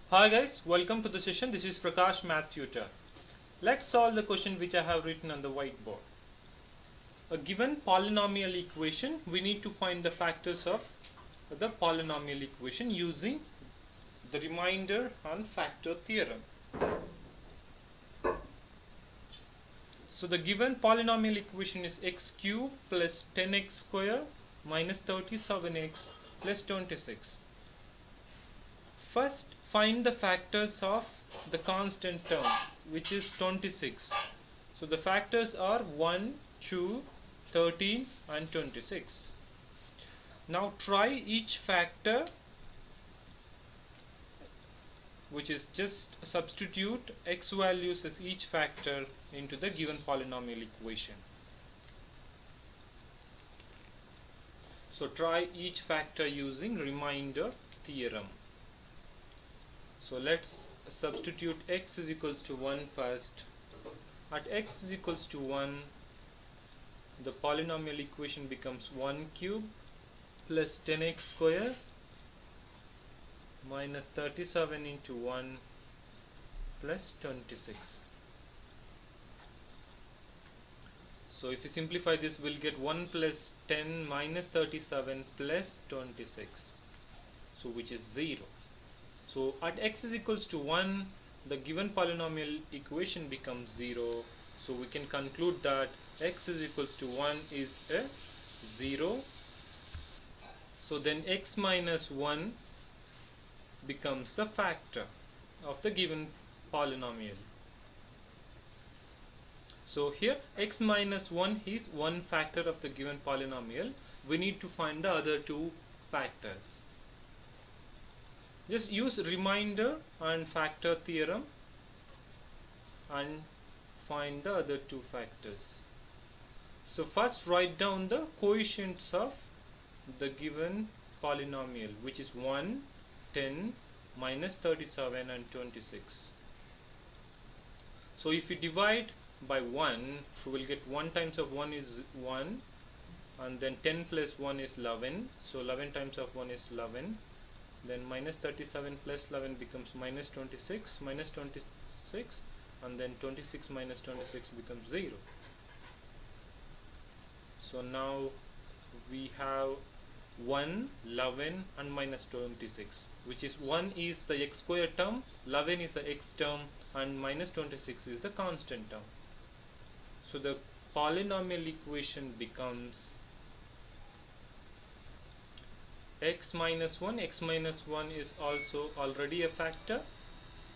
Hi guys, welcome to the session. This is Prakash, Math Tutor. Let's solve the question which I have written on the whiteboard. A given polynomial equation, we need to find the factors of the polynomial equation using the remainder and factor theorem. So the given polynomial equation is x cube plus 10x square minus 37x plus 26. First, find the factors of the constant term, which is 26. So the factors are 1, 2, 13 and 26. Now try each factor, which is just substitute x values as each factor into the given polynomial equation. So try each factor using remainder theorem. So let's substitute x is equals to 1 first. At x is equals to 1, the polynomial equation becomes 1 cube plus 10x square minus 37 into 1 plus 26. So if you simplify this, we'll get 1 plus 10 minus 37 plus 26, so which is 0. So at x is equals to 1, the given polynomial equation becomes 0. So we can conclude that x is equals to 1 is a 0. So then x minus 1 becomes a factor of the given polynomial. So here x minus 1 is one factor of the given polynomial. We need to find the other two factors. Just use remainder and factor theorem and find the other two factors. So first write down the coefficients of the given polynomial, which is 1, 10, minus 37 and 26. So if you divide by 1, so we'll get 1 times of 1 is 1, and then 10 plus 1 is 11, so 11 times of 1 is 11. Then minus 37 plus 11 becomes minus 26, and then 26 minus 26 becomes 0. So now we have 1, 11 and minus 26, which is 1 is the x square term, 11 is the x term, and minus 26 is the constant term. So the polynomial equation becomes x minus 1 is also already a factor,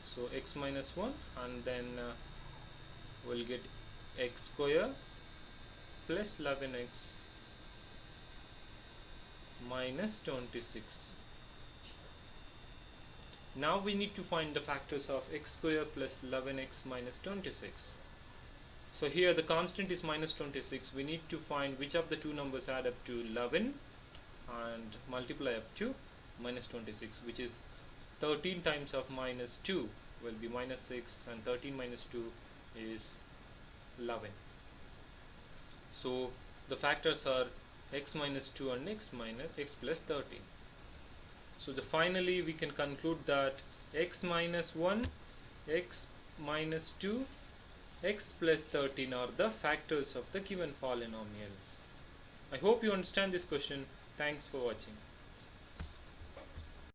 so x minus 1, and then we'll get x square plus 11x minus 26. Now we need to find the factors of x square plus 11x minus 26. So here the constant is minus 26. We need to find which of the two numbers add up to 11 and multiply up to minus 26, which is 13 times of minus 2 will be minus 6, and 13 minus 2 is 11. So the factors are x minus 2 and x plus 13. So finally we can conclude that x minus 1, x minus 2, x plus 13 are the factors of the given polynomial. I hope you understand this question. Thanks for watching.